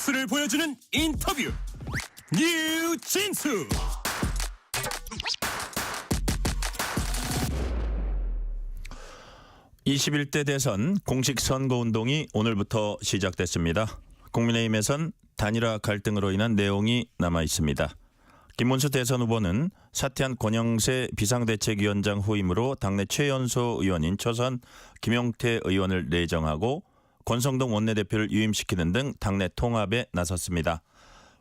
뉴스를 보여주는 인터뷰 뉴진수. (21대) 대선 공식 선거운동이 오늘부터 시작됐습니다. 국민의힘에선 단일화 갈등으로 인한 내용이 남아 있습니다. 김문수 대선 후보는 사퇴한 권영세 비상대책위원장 후임으로 당내 최연소 의원인 초선 김용태 의원을 내정하고 권성동 원내대표를 유임시키는 등 당내 통합에 나섰습니다.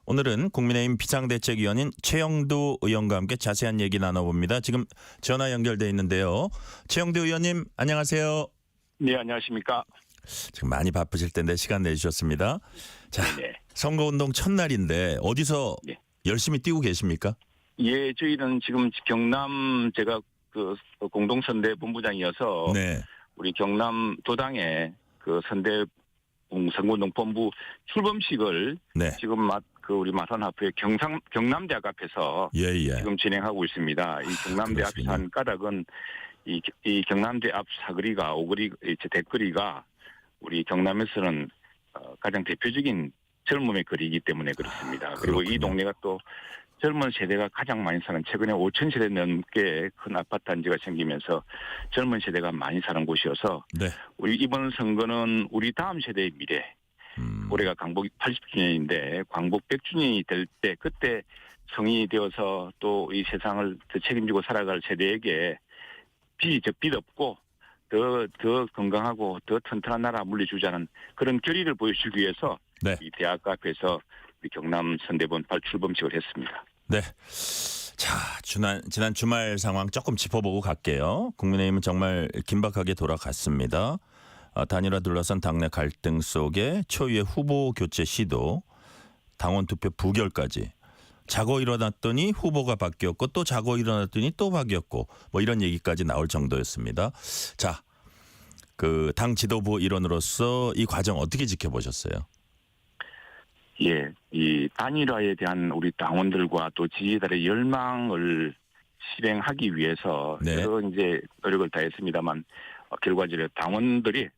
오늘은 국민의힘 비상대책위원인 최영두 의원과 함께 자세한 얘기 나눠봅니다. 지금 전화 연결돼 있는데요. 최영두 의원님 안녕하세요. 네, 안녕하십니까. 지금 많이 바쁘실 텐데 시간 내주셨습니다. 자, 네네. 선거운동 첫날인데 어디서 네. 열심히 뛰고 계십니까? 예, 저희는 지금 경남 제가 그 공동선대 본부장이어서 네. 우리 경남 도당의 그 선거운동 본부 출범식을 네. 지금 우리 마산하프의 경남대학 앞에서 예. 지금 진행하고 있습니다. 이 경남대 앞에서 한 까닭은 이 경남대 앞 사거리가 오거리 대거리가 우리 경남에서는 가장 대표적인 젊음의 거리이기 때문에 그렇습니다. 그리고 그렇군요. 이 동네가 또 젊은 세대가 가장 많이 사는 최근에 5천 세대 넘게 큰 아파트 단지가 생기면서 젊은 세대가 많이 사는 곳이어서 네. 우리 이번 선거는 우리 다음 세대의 미래. 올해가 광복 80주년인데 광복 100주년이 될 때 그때 성인이 되어서 또 이 세상을 더 책임지고 살아갈 세대에게 빚 없고 더 건강하고 더 튼튼한 나라 물려주자는 그런 결의를 보여주기 위해서 네. 이 대학 앞에서 우리 경남 선대본 출범식을 했습니다. 네. 자, 지난 주말 상황 조금 짚어보고 갈게요. 국민의힘은 정말 긴박하게 돌아갔습니다. 단일화 둘러싼 당내 갈등 속에 초유의 후보 교체 시도, 당원 투표 부결까지. 자고 일어났더니 후보가 바뀌었고 또 자고 일어났더니 또 바뀌었고 뭐 이런 얘기까지 나올 정도였습니다. 자, 그 당 지도부 일원으로서 이 과정 어떻게 지켜보셨어요? 예, 이 단일화에 대한 우리 당원들과 또 지지자들의 열망을 실행하기 위해서 네. 여러 이제 노력을 다했습니다만 결과적으로 당원들의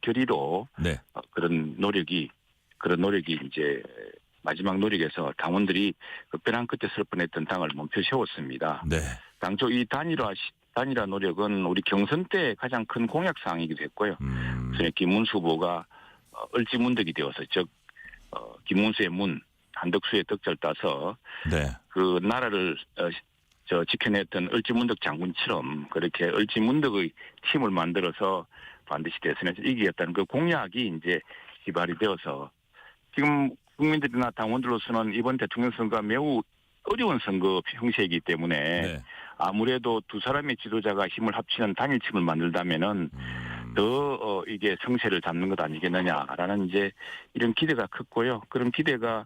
결의로 네. 그런 노력이 이제 마지막 노력에서 당원들이 급변한 끝에 설 뻔했던 당을 몸표 세웠습니다. 네. 당초 이 단일화 노력은 우리 경선 때 가장 큰 공약 사항이기도 했고요. 그래서 김문수 후보가 을지문덕이 되어서 즉 김문수의 문, 한덕수의 덕자를 따서 네. 그 나라를 지켜냈던 을지문덕 장군처럼 그렇게 을지문덕의 팀을 만들어서 반드시 대선에서 이기겠다는 그 공약이 이제 기발이 되어서 지금 국민들이나 당원들로서는 이번 대통령 선거가 매우 어려운 선거 형식이기 때문에 네. 아무래도 두 사람의 지도자가 힘을 합치는 단일팀을 만들다면은 더 이게 성세를 잡는 것 아니겠느냐라는 이제 이런 기대가 컸고요. 그런 기대가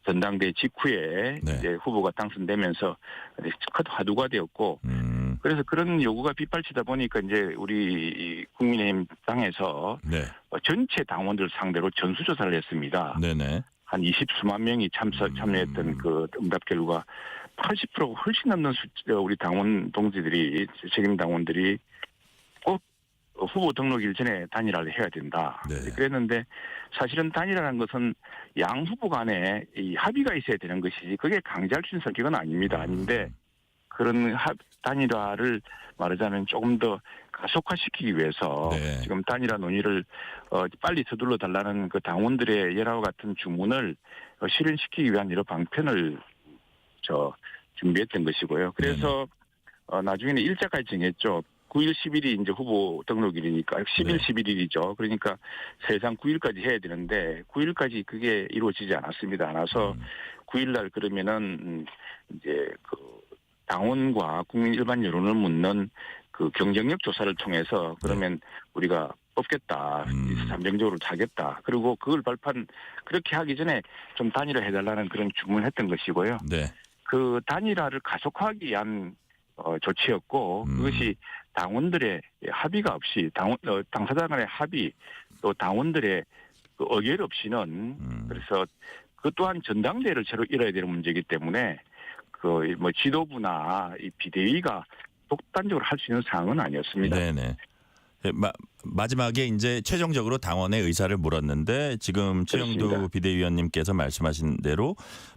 전당대 직후에 네. 이제 후보가 당선되면서 큰 화두가 되었고 그래서 그런 요구가 빗발치다 보니까 이제 우리 국민의힘 당에서 네. 전체 당원들 상대로 전수조사를 했습니다. 네네. 한 20수만 명이 참여했던 그 응답 결과 80%가 훨씬 넘는 우리 당원 동지들이 책임 당원들이 꼭 후보 등록일 전에 단일화를 해야 된다. 네. 그랬는데 사실은 단일화라는 것은 양 후보 간에 이 합의가 있어야 되는 것이지 그게 강제할 수 있는 성격은 아닙니다. 아닌데 그런 단일화를 말하자면 조금 더 가속화시키기 위해서 네. 지금 단일화 논의를 빨리 서둘러 달라는 그 당원들의 열화와 같은 주문을 실현시키기 위한 여러 방편을 준비했던 것이고요. 그래서 나중에는 일자까지 정했죠. 9일, 10일이 이제 후보 등록일이니까 10일, 네. 11일이죠. 그러니까 세상 9일까지 해야 되는데 9일까지 그게 이루어지지 않았습니다. 않아서 9일 날 그러면은 이제 그 당원과 국민 일반 여론을 묻는 그 경쟁력 조사를 통해서 그러면 우리가 뽑겠다. 잠정적으로 자겠다. 그리고 그걸 그렇게 하기 전에 좀 단일화 해달라는 그런 주문을 했던 것이고요. 네. 그 단일화를 가속화하기 위한 조치였고 그것이 당원들의 합의가 없이 당사자 간의 합의 또 당원들의 그 의결 없이는 그래서 그 또한 전당대회를 새로 열어야 되는 문제이기 때문에 그 뭐 지도부나 이 비대위가 독단적으로 할 수 있는 사항은 아니었습니다. 네네. 마지막에 이제 최종적으로 당원의 의사를 물었는데 지금 최영두 그렇습니다. 비대위원님께서 말씀하신 대로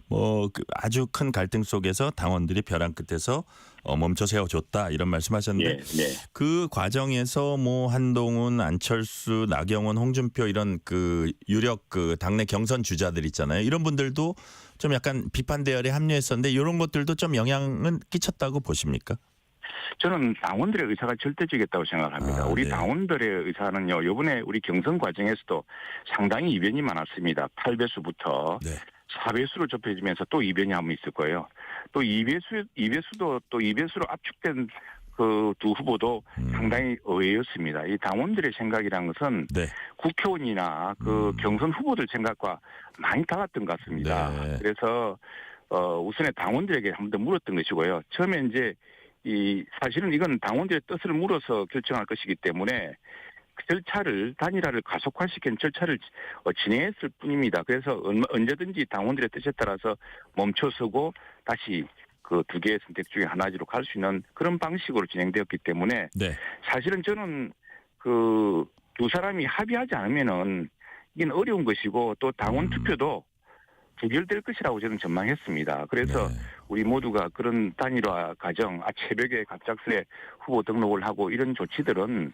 그 아주 큰 갈등 속에서 당원들이 벼랑 끝에서 멈춰 세워줬다 이런 말씀하셨는데 네. 그 과정에서 뭐 한동훈, 안철수, 나경원, 홍준표 이런 그 유력 그 당내 경선 주자들 있잖아요. 이런 분들도 좀 약간 비판 대열에 합류했었는데 이런 것들도 좀 영향은 끼쳤다고 보십니까? 저는 당원들의 의사가 절대적이었다고 생각합니다. 우리 네. 당원들의 의사는요. 이번에 우리 경선 과정에서도 상당히 이변이 많았습니다. 8배수부터 네. 4배수로 좁혀지면서 또 이변이 한 번 있을 거예요. 또 2배수도 또 2배수로 압축된 그 두 후보도 상당히 의외였습니다. 이 당원들의 생각이란 것은 네. 국회의원이나 그 경선 후보들 생각과 많이 달랐던 것 같습니다. 네. 그래서 우선에 당원들에게 한 번 더 물었던 것이고요. 처음에 이제 사실은 이건 당원들의 뜻을 물어서 결정할 것이기 때문에 그 절차를 단일화를 가속화시킨 절차를 진행했을 뿐입니다. 그래서 언제든지 당원들의 뜻에 따라서 멈춰서고 다시 그 두 개의 선택 중에 하나로 갈 수 있는 그런 방식으로 진행되었기 때문에 네. 사실은 저는 그 두 사람이 합의하지 않으면은 이건 어려운 것이고 또 당원 투표도 부결될 것이라고 저는 전망했습니다. 그래서 네. 우리 모두가 그런 단일화 과정, 새벽에 갑작스레 후보 등록을 하고 이런 조치들은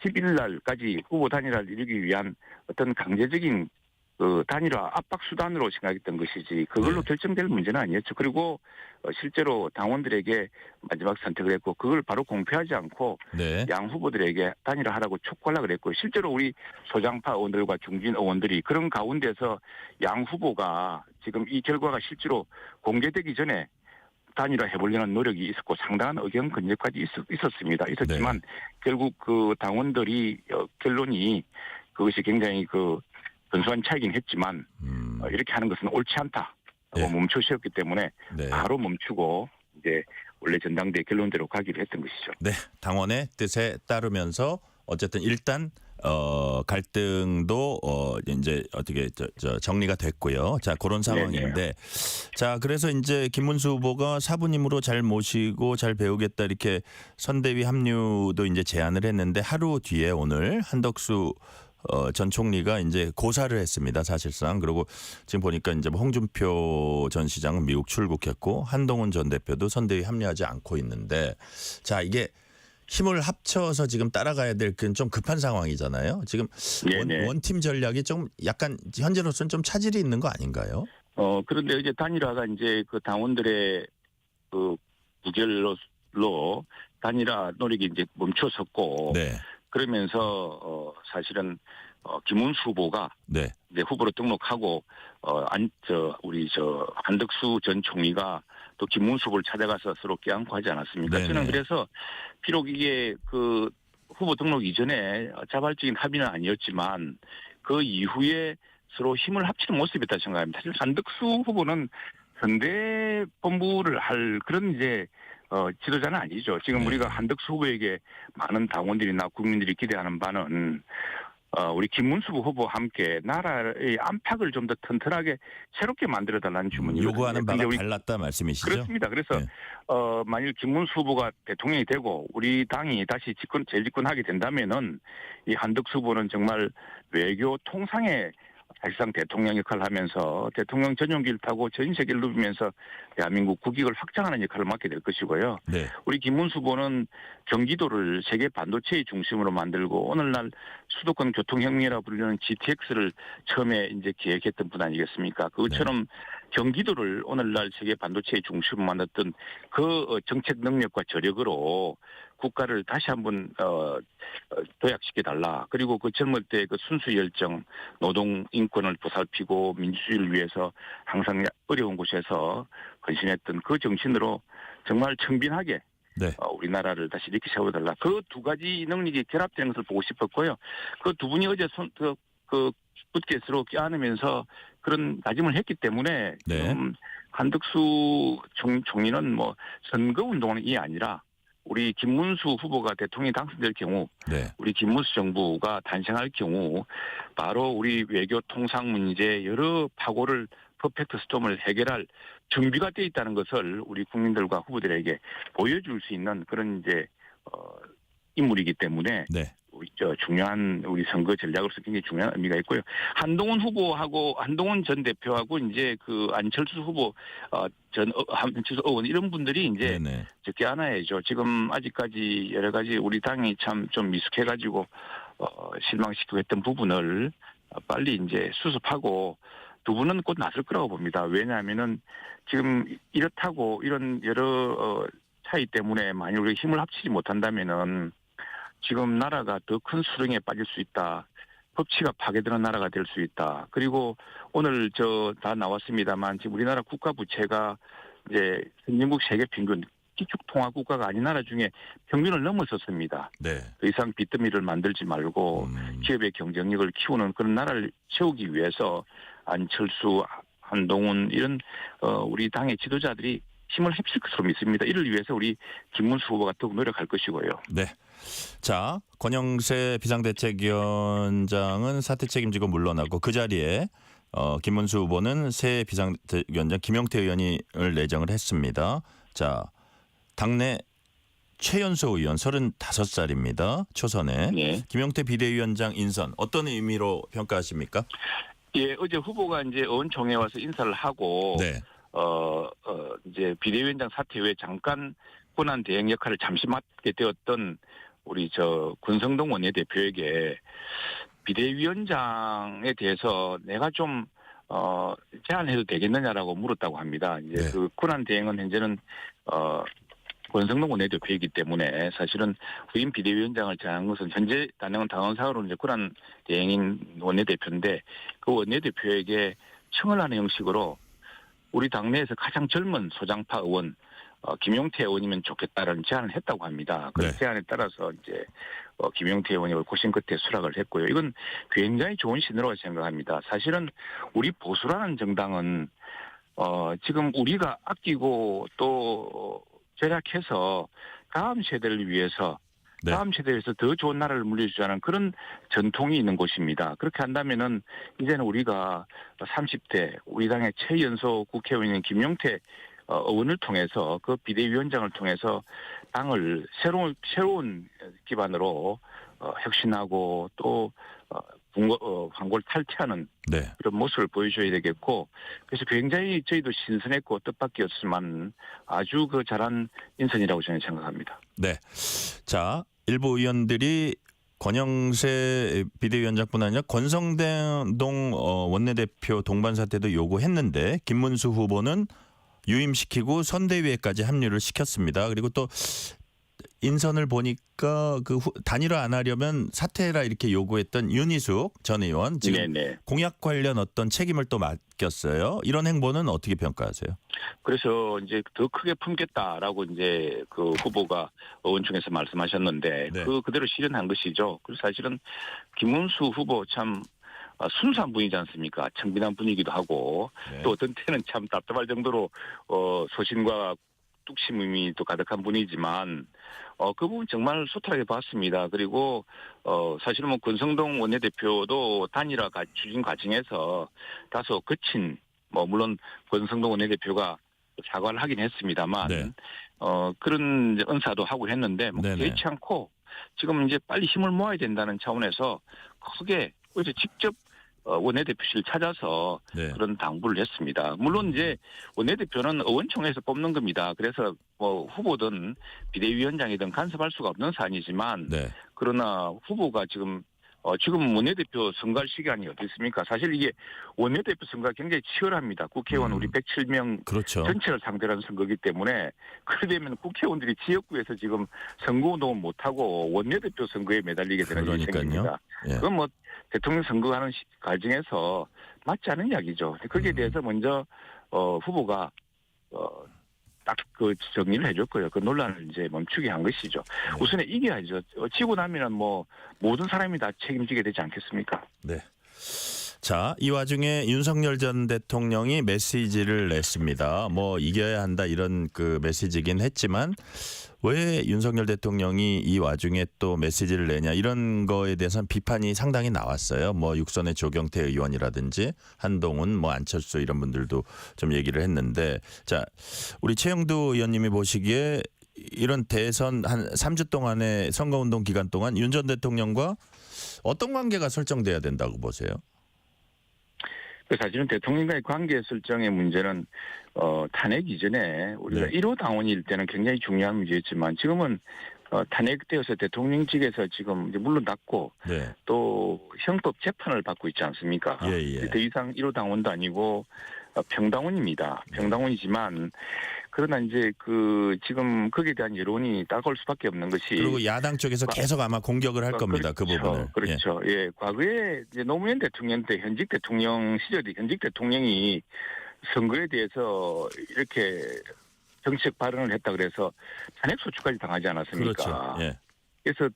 10일 날까지 후보 단일화를 이루기 위한 어떤 강제적인 그 단일화 압박 수단으로 생각했던 것이지 그걸로 네. 결정될 문제는 아니었죠. 그리고 실제로 당원들에게 마지막 선택을 했고 그걸 바로 공표하지 않고 네. 양 후보들에게 단일화하라고 촉구하려고 그랬고 실제로 우리 소장파 의원들과 중진 의원들이 그런 가운데서 양 후보가 지금 이 결과가 실제로 공개되기 전에 단일화 해보려는 노력이 있었고 상당한 의견 근접까지 있었지만 결국 그 당원들이 결론이 그것이 굉장히 그 근소한 차이긴 했지만 이렇게 하는 것은 옳지 않다. 네. 멈추셨기 때문에 네. 바로 멈추고 이제 원래 전당대 결론대로 가기로 했던 것이죠. 네, 당원의 뜻에 따르면서 어쨌든 일단 갈등도 이제 어떻게 정리가 됐고요. 자, 그런 상황인데 자, 그래서 이제 김문수 후보가 사부님으로 잘 모시고 잘 배우겠다 이렇게 선대위 합류도 이제 제안을 했는데 하루 뒤에 오늘 한덕수 전 총리가 이제 고사를 했습니다. 사실상. 그리고 지금 보니까 이제 홍준표 전 시장은 미국 출국했고 한동훈 전 대표도 선대위 합류하지 않고 있는데 자, 이게 힘을 합쳐서 지금 따라가야 될 그 좀 급한 상황이잖아요. 지금 원팀 전략이 좀 약간 현재로서는 좀 차질이 있는 거 아닌가요? 그런데 이제 단일화가 이제 그 당원들의 그 부결로 단일화 노력이 이제 멈춰섰고 네. 그러면서 사실은 김문수 후보가 네. 이제 후보로 등록하고 우리 한덕수 전 총리가 또 김문수 후보를 찾아가서 서로 껴안고 하지 않았습니까? 네네. 저는 그래서 비록 이게 그 후보 등록 이전에 자발적인 합의는 아니었지만 그 이후에 서로 힘을 합치는 모습이었다 생각합니다. 사실 한덕수 후보는 선대본부를 할 그런 이제 지도자는 아니죠. 지금 네. 우리가 한덕수 후보에게 많은 당원들이나 국민들이 기대하는 바는 우리 김문수 후보와 함께 나라의 안팎을 좀 더 튼튼하게 새롭게 만들어달라는 주문이거든요. 요구하는 바가 달랐다 말씀이시죠? 그렇습니다. 그래서 네. 만일 김문수 후보가 대통령이 되고 우리 당이 다시 재집권하게 된다면은 이 한덕수 후보는 정말 외교 통상의 사실상 대통령 역할을 하면서 대통령 전용기를 타고 전 세계를 누비면서 대한민국 국익을 확장하는 역할을 맡게 될 것이고요. 네. 우리 김문수 후보는 경기도를 세계 반도체의 중심으로 만들고 오늘날 수도권 교통혁명이라 부르는 GTX를 처음에 이제 기획했던 분 아니겠습니까? 그것처럼 경기도를 오늘날 세계 반도체의 중심으로 만들었던 그 정책 능력과 저력으로 국가를 다시 한번 도약시켜달라. 그리고 그 젊을 때 그 순수 열정, 노동 인권을 보살피고 민주주의를 위해서 항상 어려운 곳에서 헌신했던 그 정신으로 정말 청빈하게 네. 우리나라를 다시 이렇게 세워달라. 그 두 가지 능력이 결합되는 것을 보고 싶었고요. 그 두 분이 어제 굳게 서로 껴안으면서 그런 다짐을 했기 때문에 한덕수 총리는 뭐 선거운동은 이 아니라 우리 김문수 후보가 대통령이 당선될 경우 우리 김문수 정부가 탄생할 경우 바로 우리 외교 통상 문제 여러 파고를 퍼펙트 스톰을 해결할 준비가 되어 있다는 것을 우리 국민들과 후보들에게 보여줄 수 있는 그런 이제 인물이기 때문에 네. 중요한 우리 선거 전략으로서 굉장히 중요한 의미가 있고요. 한동훈 후보하고 한동훈 전 대표하고 이제 그 안철수 후보 안철수 의원 이런 분들이 이제 네네. 적게 안아야죠. 지금 아직까지 여러 가지 우리 당이 참 좀 미숙해가지고 실망시키고 했던 부분을 빨리 이제 수습하고 두 분은 곧 나설 거라고 봅니다. 왜냐하면은 지금 이렇다고 이런 여러 차이 때문에 만약 우리가 힘을 합치지 못한다면은 지금 나라가 더 큰 수렁에 빠질 수 있다. 법치가 파괴되는 나라가 될 수 있다. 그리고 오늘 다 나왔습니다만 지금 우리나라 국가 부채가 이제 선진국 세계 평균 기축통화 국가가 아닌 나라 중에 평균을 넘어섰습니다. 네. 더 이상 빚더미를 만들지 말고 기업의 경쟁력을 키우는 그런 나라를 세우기 위해서 안철수, 한동훈 이런 우리 당의 지도자들이 힘을 합칠 것으로 믿습니다. 이를 위해서 우리 김문수 후보가 더욱 노력할 것이고요. 네. 자, 권영세 비상대책위원장은 사퇴 책임지고 물러나고 그 자리에 김문수 후보는 새 비상대책위원장 김용태 의원을 내정을 했습니다. 자, 당내 최연소 의원 35살입니다. 초선에. 네. 김용태 비대위원장 인선 어떤 의미로 평가하십니까? 예, 어제 후보가 이제 의원총회에 와서 인사를 하고 네. 이제 비대위원장 사퇴 후에 잠깐 권한 대행 역할을 잠시 맡게 되었던 우리 권성동 원내대표에게 비대위원장에 대해서 내가 좀 제안해도 되겠느냐라고 물었다고 합니다. 이제 네. 그 권한 대행은 현재는 권성동 원내대표이기 때문에 사실은 후임 비대위원장을 제안한 것은 현재 당원사로 이제 권한 대행인 원내대표인데 그 원내대표에게 청을 하는 형식으로 우리 당내에서 가장 젊은 소장파 의원 김용태 의원이면 좋겠다라는 제안을 했다고 합니다. 그 네. 제안에 따라서 이제 김용태 의원이 고심 끝에 수락을 했고요. 이건 굉장히 좋은 신호라고 생각합니다. 사실은 우리 보수라는 정당은 지금 우리가 아끼고 또 절약해서 다음 세대를 위해서 네. 다음 세대에서 더 좋은 나라를 물려주자는 그런 전통이 있는 곳입니다. 그렇게 한다면은 이제는 우리가 30대 우리 당의 최연소 국회의원인 김용태 의원을 통해서 그 비대위원장을 통해서 당을 새로운 기반으로 혁신하고 또 황골 탈퇴하는 네. 그런 모습을 보여줘야 되겠고 그래서 굉장히 저희도 신선했고 뜻밖이었지만 아주 잘한 인선이라고 저는 생각합니다. 네. 자, 일부 의원들이 권영세 비대위원장뿐 아니라 권성동 원내대표 동반 사퇴도 요구했는데 김문수 후보는 유임시키고 선대위에까지 합류를 시켰습니다. 그리고 또 인선을 보니까 단일화 안 하려면 사퇴해라 이렇게 요구했던 윤희숙 전 의원 지금 네네. 공약 관련 어떤 책임을 또 맡겼어요. 이런 행보는 어떻게 평가하세요? 그래서 이제 더 크게 품겠다라고 이제 그 후보가 의원총회에서 말씀하셨는데 네. 그대로 실현한 것이죠. 그래서 사실은 김문수 후보 참 순수한 분이지 않습니까? 청빈한 분이기도 하고 네. 또 어떤 때는 참 답답할 정도로 소신과 뚝심이 또 가득한 분이지만 그 부분 정말 소탈하게 봤습니다. 그리고 사실은 권성동 원내대표도 단일화 추진 과정에서 다소 거친 물론 권성동 원내대표가 사과를 하긴 했습니다만 네. 그런 은사도 하고 했는데 개의치 않고 지금 이제 빨리 힘을 모아야 된다는 차원에서 크게 어제 직접 원내대표실 찾아서 네. 그런 당부를 했습니다. 물론 이제 원내대표는 의원총회에서 뽑는 겁니다. 그래서 후보든 비대위원장이든 간섭할 수가 없는 사안이지만 네. 그러나 후보가 지금 원내대표 선거할 시간이 어디 있습니까? 사실 이게 원내대표 선거가 굉장히 치열합니다. 국회의원 우리 107명 그렇죠. 전체를 상대로 하는 선거이기 때문에 그러게 되면 국회의원들이 지역구에서 지금 선거운동을 못하고 원내대표 선거에 매달리게 되는 일이 생깁니다. 예. 그건 대통령 선거하는 과정에서 맞지 않은 이야기죠. 거기에 대해서 먼저 후보가 딱 정리를 해줬고요. 그 논란을 이제 멈추게 한 것이죠. 네. 우선에 이겨야죠. 지고 나면은 모든 사람이 다 책임지게 되지 않겠습니까? 네. 자, 이 와중에 윤석열 전 대통령이 메시지를 냈습니다. 이겨야 한다 이런 메시지긴 했지만 왜 윤석열 대통령이 이 와중에 또 메시지를 내냐 이런 거에 대해서는 비판이 상당히 나왔어요. 육선의 조경태 의원이라든지 한동훈, 안철수 이런 분들도 좀 얘기를 했는데 자, 우리 최영두 의원님이 보시기에 이런 대선 한 3주 동안의 선거운동 기간 동안 윤 전 대통령과 어떤 관계가 설정돼야 된다고 보세요? 사실은 대통령과의 관계 설정의 문제는 탄핵 이전에 우리가 네. 1호 당원일 때는 굉장히 중요한 문제였지만 지금은 탄핵되어서 대통령직에서 지금 이제 물러났고 네. 또 형법 재판을 받고 있지 않습니까? 예. 더 이상 1호 당원도 아니고 평당원입니다. 평당원이지만 그러나 이제 지금 거기에 대한 여론이 따가울 수밖에 없는 것이 그리고 야당 쪽에서 계속 아마 공격을 할 겁니다. 그 부분을. 그렇죠. 예. 과거에 이제 노무현 대통령 때 현직 대통령 시절에 현직 대통령이 선거에 대해서 이렇게 정책 발언을 했다 그래서 탄핵 소추까지 당하지 않았습니까? 그렇죠. 예. 그래서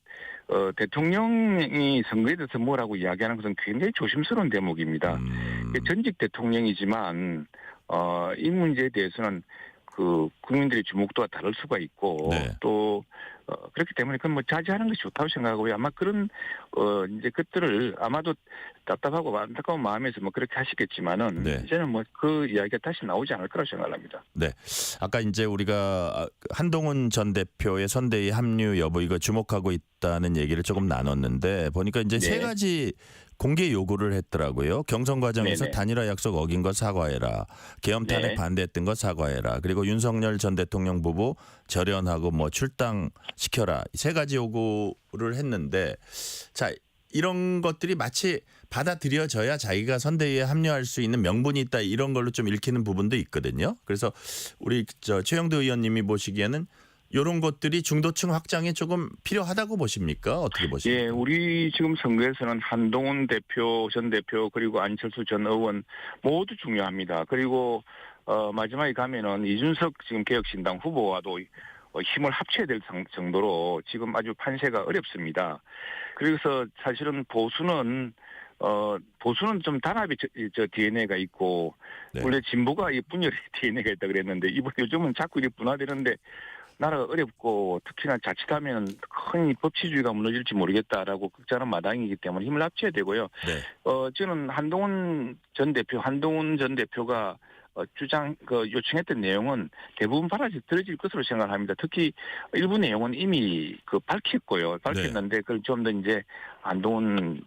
대통령이 선거에 대해서 뭐라고 이야기하는 것은 굉장히 조심스러운 대목입니다. 전직 대통령이지만 이 문제에 대해서는 국민들의 주목도가 다를 수가 있고 네. 또 그렇기 때문에 그건 뭐 자제하는 것이 좋다고 생각하고요. 아마 그런 이제 것들을 아마도 답답하고 안타까운 마음에서 뭐 그렇게 하시겠지만은 네. 이제는 뭐 그 이야기가 다시 나오지 않을 거라고 생각합니다. 네. 아까 이제 우리가 한동훈 전 대표의 선대위 합류 여부 이거 주목하고 있다는 얘기를 조금 나눴는데 보니까 이제 네. 세 가지 공개 요구를 했더라고요. 경선 과정에서 네네. 단일화 약속 어긴 거 사과해라. 계엄 탄핵 네. 반대했던 거 사과해라. 그리고 윤석열 전 대통령 부부 절연하고 뭐 출당 시켜라. 세 가지 요구를 했는데 자, 이런 것들이 마치 받아들여져야 자기가 선대위에 합류할 수 있는 명분이 있다 이런 걸로 좀 읽히는 부분도 있거든요. 그래서 우리 최영두 의원님이 보시기에는 이런 것들이 중도층 확장에 조금 필요하다고 보십니까? 어떻게 보십니까? 예, 우리 지금 선거에서는 한동훈 대표, 전 대표 그리고 안철수 전 의원 모두 중요합니다. 그리고 마지막에 가면은 이준석 지금 개혁신당 후보와도 힘을 합쳐야 될 정도로 지금 아주 판세가 어렵습니다. 그래서 사실은 보수는 좀 단합의 DNA가 있고 네. 원래 진보가 이 분열의 DNA가 있다 그랬는데 요즘은 자꾸 이렇게 분화되는데 나라가 어렵고 특히나 자칫하면 큰 법치주의가 무너질지 모르겠다라고 걱정하는 마당이기 때문에 힘을 합쳐야 되고요. 네. 저는 한동훈 전 대표가 요청했던 내용은 대부분 받아들여질 것으로 생각합니다. 특히 일부 내용은 이미 밝혔고요. 밝혔는데 그걸 좀 더 이제 한동훈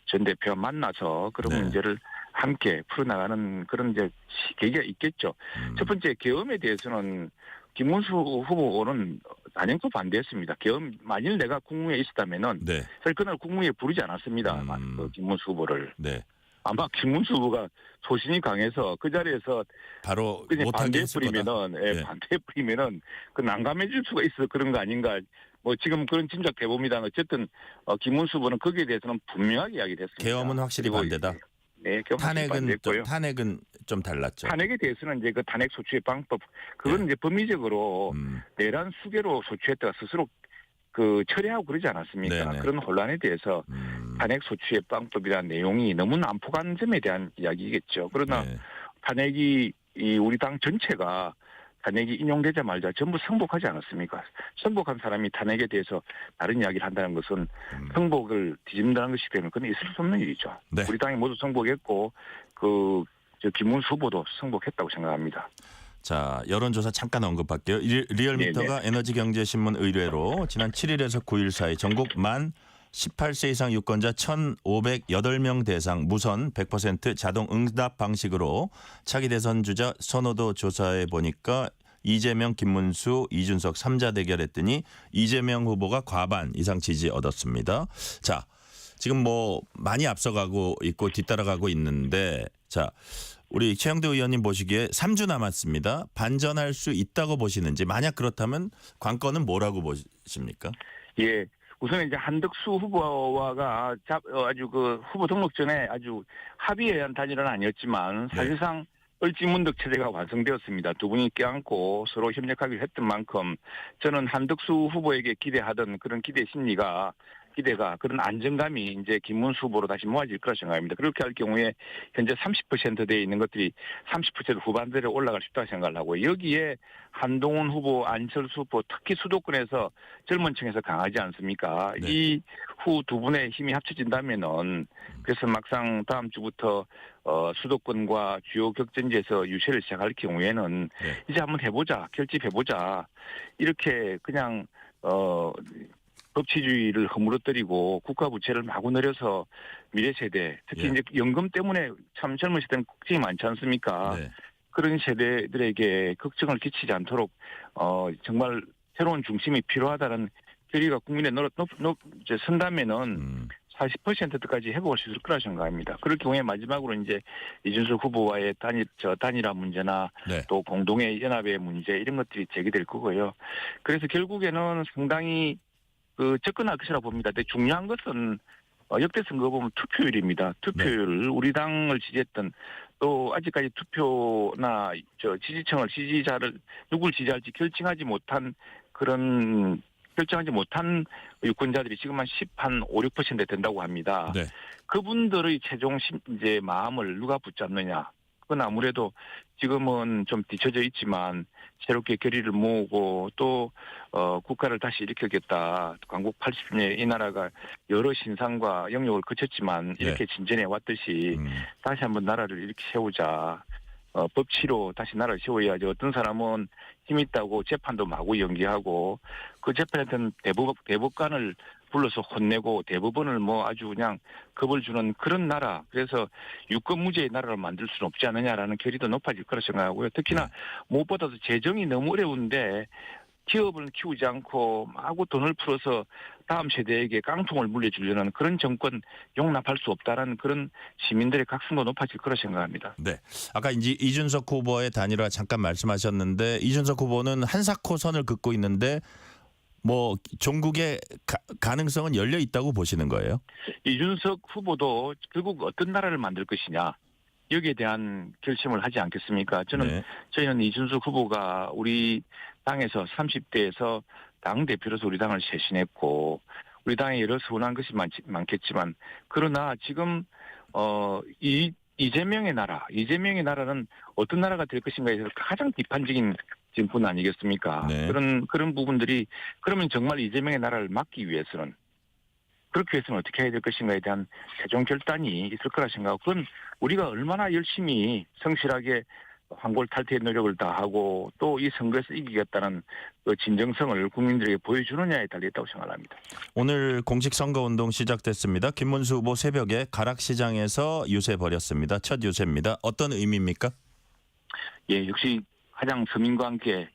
전 대표와 만나서 그런 네. 문제를 함께 풀어나가는 그런 이제 계기가 있겠죠. 첫 번째 계엄에 대해서는 김문수 후보는 단연코 반대했습니다. 계엄 만일 내가 국무회에 있었다면은 네. 사실 그날 국무회에 부르지 않았습니다. 김문수 후보를. 네. 아마 김문수 후보가 소신이 강해서 그 자리에서 바로 그냥 못하게 했을 거다. 반대해버리면은 난감해질 수가 있어 그런 거 아닌가. 뭐 지금 그런 짐작해 봅니다. 어쨌든 김문수 후보는 거기에 대해서는 분명하게 이야기를 했습니다. 계엄은 확실히 반대다. 네, 탄핵은 좀 달랐죠. 탄핵에 대해서는 이제 그 탄핵 소추의 방법 그건 이제 법리적으로 내란 수계로 소추했다가 스스로 처리하고 그러지 않았습니까? 네네. 그런 혼란에 대해서 탄핵 소추의 방법이라는 내용이 너무 난폭한 점에 대한 이야기겠죠. 그러나 네. 탄핵이 우리 당 전체가 탄핵이 인용되자마자 전부 승복하지 않았습니까? 승복한 사람이 탄핵에 대해서 다른 이야기를 한다는 것은 승복을 뒤집는다는 것이 되면 그건 있을 수 없는 일이죠. 네. 우리 당이 모두 승복했고 김문수 후보도 승복했다고 생각합니다. 자, 여론조사 잠깐 언급할게요. 리얼미터가 에너지경제신문 의뢰로 지난 7일에서 9일 사이 전국 만 18세 이상 유권자 1,508명 대상 무선 100% 자동 응답 방식으로 차기 대선 주자 선호도 조사해 보니까 이재명, 김문수, 이준석 3자 대결했더니 이재명 후보가 과반 이상 지지 얻었습니다. 자, 지금 뭐 많이 앞서가고 있고 뒤따라가고 있는데 자, 우리 최영두 의원님 보시기에 3주 남았습니다. 반전할 수 있다고 보시는지 만약 그렇다면 관건은 뭐라고 보십니까? 예. 우선 이제 한덕수 후보와가 아주 후보 등록 전에 아주 합의에 의한 단일화는 아니었지만 사실상 을지문덕 체제가 완성되었습니다. 두 분이 껴안고 서로 협력하기로 했던 만큼 저는 한덕수 후보에게 기대하던 그런 기대 심리가 기대가 그런 안정감이 이제 김문수 후보로 다시 모아질 거라 생각합니다. 그렇게 할 경우에 현재 30%대에 있는 것들이 30% 후반대로 올라갈 수 있다고 생각을 하고 여기에 한동훈 후보, 안철수 후보 특히 수도권에서 젊은 층에서 강하지 않습니까? 네. 이 후 두 분의 힘이 합쳐진다면은 그래서 막상 다음 주부터 수도권과 주요 격전지에서 유세를 시작할 경우에는 네. 이제 한번 해보자, 결집해보자 이렇게 그냥 법치주의를 허물어뜨리고 국가 부채를 마구 늘려서 미래 세대 특히 예. 이제 연금 때문에 참 젊은 세대는 걱정이 많지 않습니까? 네. 그런 세대들에게 걱정을 끼치지 않도록 정말 새로운 중심이 필요하다는 결의가 국민에 이제 선다면은 40%까지 회복할 수 있을 거라 생각합니다. 그럴 경우에 마지막으로 이제 이준석 후보와의 단일화 문제나 네. 또 공동의 연합의 문제 이런 것들이 제기될 거고요. 그래서 결국에는 상당히 접근할 것이라 봅니다. 근데 중요한 것은 역대 선거 보면 투표율입니다. 투표율을 우리 당을 지지했던 또 아직까지 투표나 지지자를 누굴 지지할지 결정하지 못한 유권자들이 지금 한 5, 6% 된다고 합니다. 네. 그분들의 최종 이제 마음을 누가 붙잡느냐. 그건 아무래도 지금은 좀 뒤처져 있지만 새롭게 결의를 모으고 또 국가를 다시 일으키겠다. 광복 80년 이 나라가 여러 신상과 영역을 거쳤지만 이렇게 진전해 왔듯이 다시 한번 나라를 이렇게 세우자. 법치로 다시 나라를 세워야지. 어떤 사람은 힘 있다고 재판도 마구 연기하고 그 재판에서는 대법관을 불러서 혼내고 대법원을 아주 그냥 겁을 주는 그런 나라. 그래서 유권무죄의 나라를 만들 수는 없지 않느냐라는 결의도 높아질 거라 생각하고요. 특히나 무엇보다도 재정이 너무 어려운데 기업을 키우지 않고 마구 돈을 풀어서 다음 세대에게 깡통을 물려주려는 그런 정권 용납할 수 없다라는 그런 시민들의 각성도 높아질 거라 생각합니다. 네. 아까 이제 이준석 후보의 단일화 잠깐 말씀하셨는데 이준석 후보는 한사코 선을 긋고 있는데 종국의 가능성은 열려 있다고 보시는 거예요? 이준석 후보도 결국 어떤 나라를 만들 것이냐 여기에 대한 결심을 하지 않겠습니까? 저희는 이준석 후보가 우리 당에서 30대에서 당 대표로서 우리 당을 쇄신했고 우리 당에 여러 서운한 것이 많겠지만 그러나 지금 이재명의 나라는 어떤 나라가 될 것인가에 대해서 가장 비판적인 분 아니겠습니까? 네. 그런 부분들이 그러면 정말 이재명의 나라를 막기 위해서는 그렇게 해서는 어떻게 해야 될 것인가에 대한 최종 결단이 있을 거라 생각하고 그건 우리가 얼마나 열심히 성실하게 황골탈퇴의 노력을 다하고 또 이 선거에서 이기겠다는 그 진정성을 국민들에게 보여주느냐에 달려있다고 생각합니다. 오늘 공식 선거운동 시작됐습니다. 김문수 후보 새벽에 가락시장에서 유세 벌였습니다. 첫 유세입니다. 어떤 의미입니까? 예, 역시 가장 서민과 함께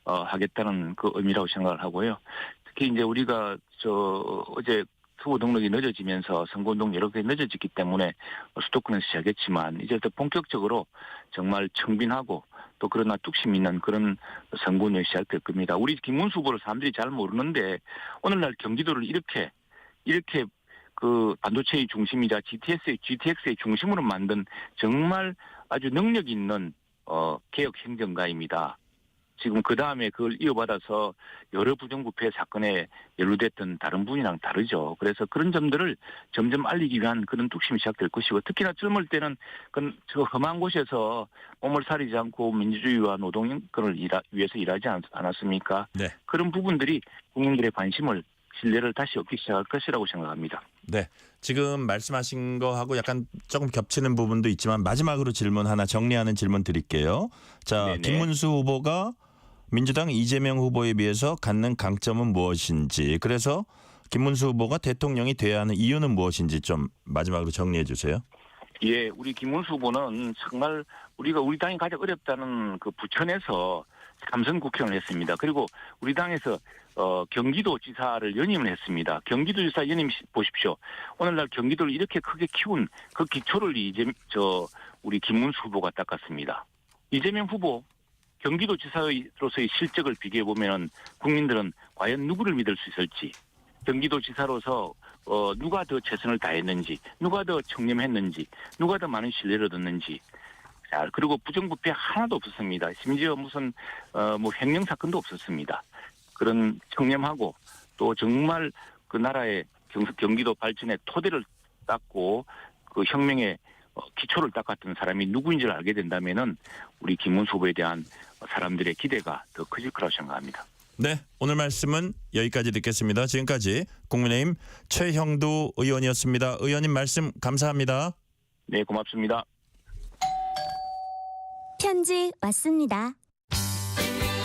하겠다는 그 의미라고 생각을 하고요. 특히 이제 우리가 어제 후보 등록이 늦어지면서 선거운동 여러 개 늦어졌기 때문에 수도권에서 시작했지만 이제부터 본격적으로 정말 청빈하고 또 그러나 뚝심 있는 그런 선거운동이 시작될 겁니다. 우리 김문수 후보를 사람들이 잘 모르는데 오늘날 경기도를 이렇게 그 반도체의 중심이자 GTX의 중심으로 만든 정말 아주 능력 있는 개혁 행정가입니다. 지금 그 다음에 그걸 이어받아서 여러 부정부패 사건에 연루됐던 다른 분이랑 다르죠. 그래서 그런 점들을 점점 알리기 위한 그런 뚝심이 시작될 것이고 특히나 젊을 때는 저 험한 곳에서 몸을 사리지 않고 민주주의와 노동인권을 위해서 일하지 않았습니까? 네. 그런 부분들이 국민들의 관심을 신뢰를 다시 얻기 시작할 것이라고 생각합니다. 네. 지금 말씀하신 거하고 약간 조금 겹치는 부분도 있지만 마지막으로 질문 하나 정리하는 질문 드릴게요. 자, 네네. 김문수 후보가 민주당 이재명 후보에 비해서 갖는 강점은 무엇인지 그래서 김문수 후보가 대통령이 돼야 하는 이유는 무엇인지 좀 마지막으로 정리해 주세요. 예, 우리 김문수 후보는 정말 우리 당이 가장 어렵다는 그 부천에서 삼선 국회의원을 했습니다. 그리고 우리 당에서 경기도지사를 연임을 했습니다. 경기도지사 연임 보십시오. 오늘날 경기도를 이렇게 크게 키운 그 기초를 우리 김문수 후보가 닦았습니다. 이재명 후보 경기도지사로서의 실적을 비교해 보면은 국민들은 과연 누구를 믿을 수 있을지, 경기도지사로서 누가 더 최선을 다했는지, 누가 더 청렴했는지, 누가 더 많은 신뢰를 얻었는지. 자, 그리고 부정부패 하나도 없었습니다. 심지어 무슨 횡령 사건도 없었습니다. 그런 청렴하고 또 정말 그 나라의 경기도 발전의 토대를 닦고 그 혁명의 기초를 닦았던 사람이 누구인지를 알게 된다면은 우리 김문수 후보에 대한 사람들의 기대가 더 커질 거라고 생각합니다. 네, 오늘 말씀은 여기까지 듣겠습니다. 지금까지 국민의힘 최형두 의원이었습니다. 의원님 말씀 감사합니다. 네, 고맙습니다. 편지 왔습니다.